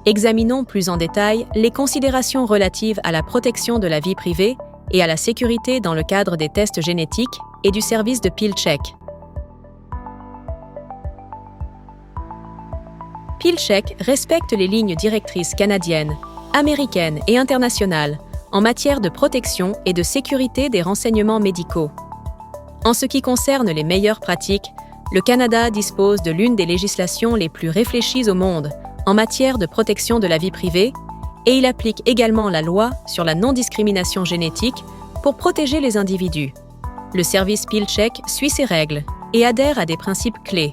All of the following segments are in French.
Examinons plus en détail les considérations relatives à la protection de la vie privée et à la sécurité dans le cadre des tests génétiques et du service de PillCheck. PillCheck respecte les lignes directrices canadiennes, américaines et internationales en matière de protection et de sécurité des renseignements médicaux. En ce qui concerne les meilleures pratiques, le Canada dispose de l'une des législations les plus réfléchies au monde en matière de protection de la vie privée et il applique également la loi sur la non-discrimination génétique pour protéger les individus. Le service PillCheck suit ces règles et adhère à des principes clés: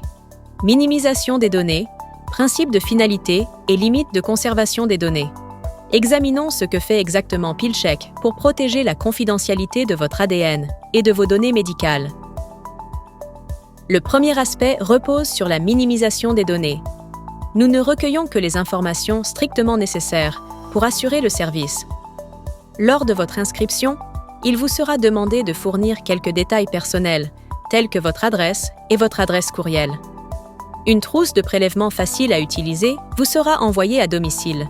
minimisation des données, principe de finalité et limite de conservation des données. Examinons ce que fait exactement PillCheck pour protéger la confidentialité de votre ADN et de vos données médicales. Le premier aspect repose sur la minimisation des données. Nous ne recueillons que les informations strictement nécessaires pour assurer le service. Lors de votre inscription, il vous sera demandé de fournir quelques détails personnels, tels que votre adresse et votre adresse courriel. Une trousse de prélèvement facile à utiliser vous sera envoyée à domicile.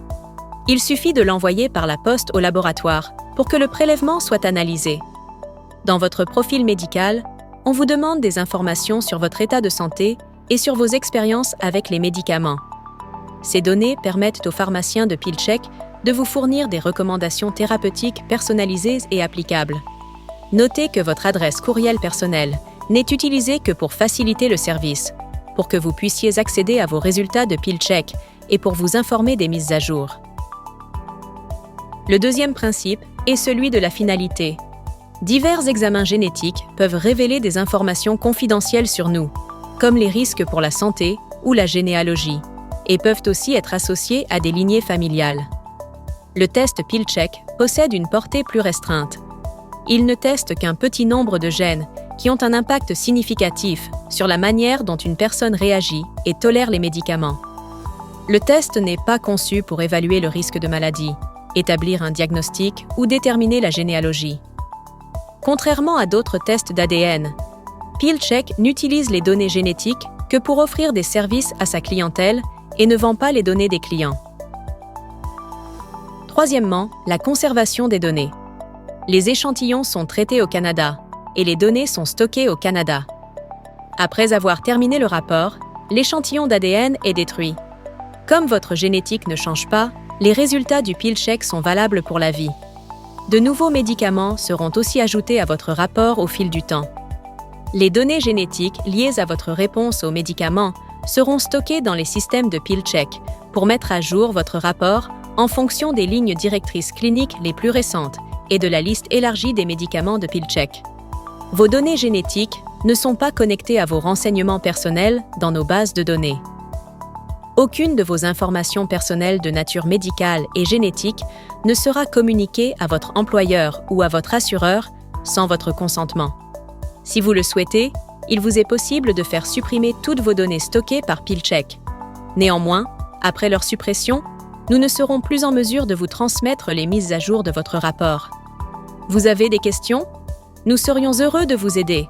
Il suffit de l'envoyer par la poste au laboratoire pour que le prélèvement soit analysé. Dans votre profil médical, on vous demande des informations sur votre état de santé et sur vos expériences avec les médicaments. Ces données permettent aux pharmaciens de PillCheck de vous fournir des recommandations thérapeutiques personnalisées et applicables. Notez que votre adresse courriel personnelle n'est utilisée que pour faciliter le service, pour que vous puissiez accéder à vos résultats de PillCheck et pour vous informer des mises à jour. Le deuxième principe est celui de la finalité. Divers examens génétiques peuvent révéler des informations confidentielles sur nous, comme les risques pour la santé ou la généalogie, et peuvent aussi être associés à des lignées familiales. Le test PillCheck possède une portée plus restreinte. Il ne teste qu'un petit nombre de gènes qui ont un impact significatif sur la manière dont une personne réagit et tolère les médicaments. Le test n'est pas conçu pour évaluer le risque de maladie, établir un diagnostic ou déterminer la généalogie. Contrairement à d'autres tests d'ADN, PillCheck n'utilise les données génétiques que pour offrir des services à sa clientèle et ne vend pas les données des clients. Troisièmement, la conservation des données. Les échantillons sont traités au Canada et les données sont stockées au Canada. Après avoir terminé le rapport, l'échantillon d'ADN est détruit. Comme votre génétique ne change pas, les résultats du PillCheck sont valables pour la vie. De nouveaux médicaments seront aussi ajoutés à votre rapport au fil du temps. Les données génétiques liées à votre réponse aux médicaments seront stockées dans les systèmes de PillCheck pour mettre à jour votre rapport en fonction des lignes directrices cliniques les plus récentes et de la liste élargie des médicaments de PillCheck. Vos données génétiques ne sont pas connectées à vos renseignements personnels dans nos bases de données. Aucune de vos informations personnelles de nature médicale et génétique ne sera communiquée à votre employeur ou à votre assureur sans votre consentement. Si vous le souhaitez, il vous est possible de faire supprimer toutes vos données stockées par PillCheck. Néanmoins, après leur suppression, nous ne serons plus en mesure de vous transmettre les mises à jour de votre rapport. Vous avez des questions? Nous serions heureux de vous aider.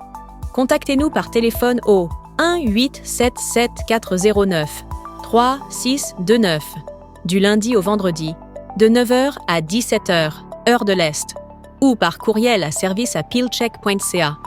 Contactez-nous par téléphone au 1-877-409-3629 du lundi au vendredi, de 9h à 17h, heure de l'Est, ou par courriel à service@pillcheck.ca.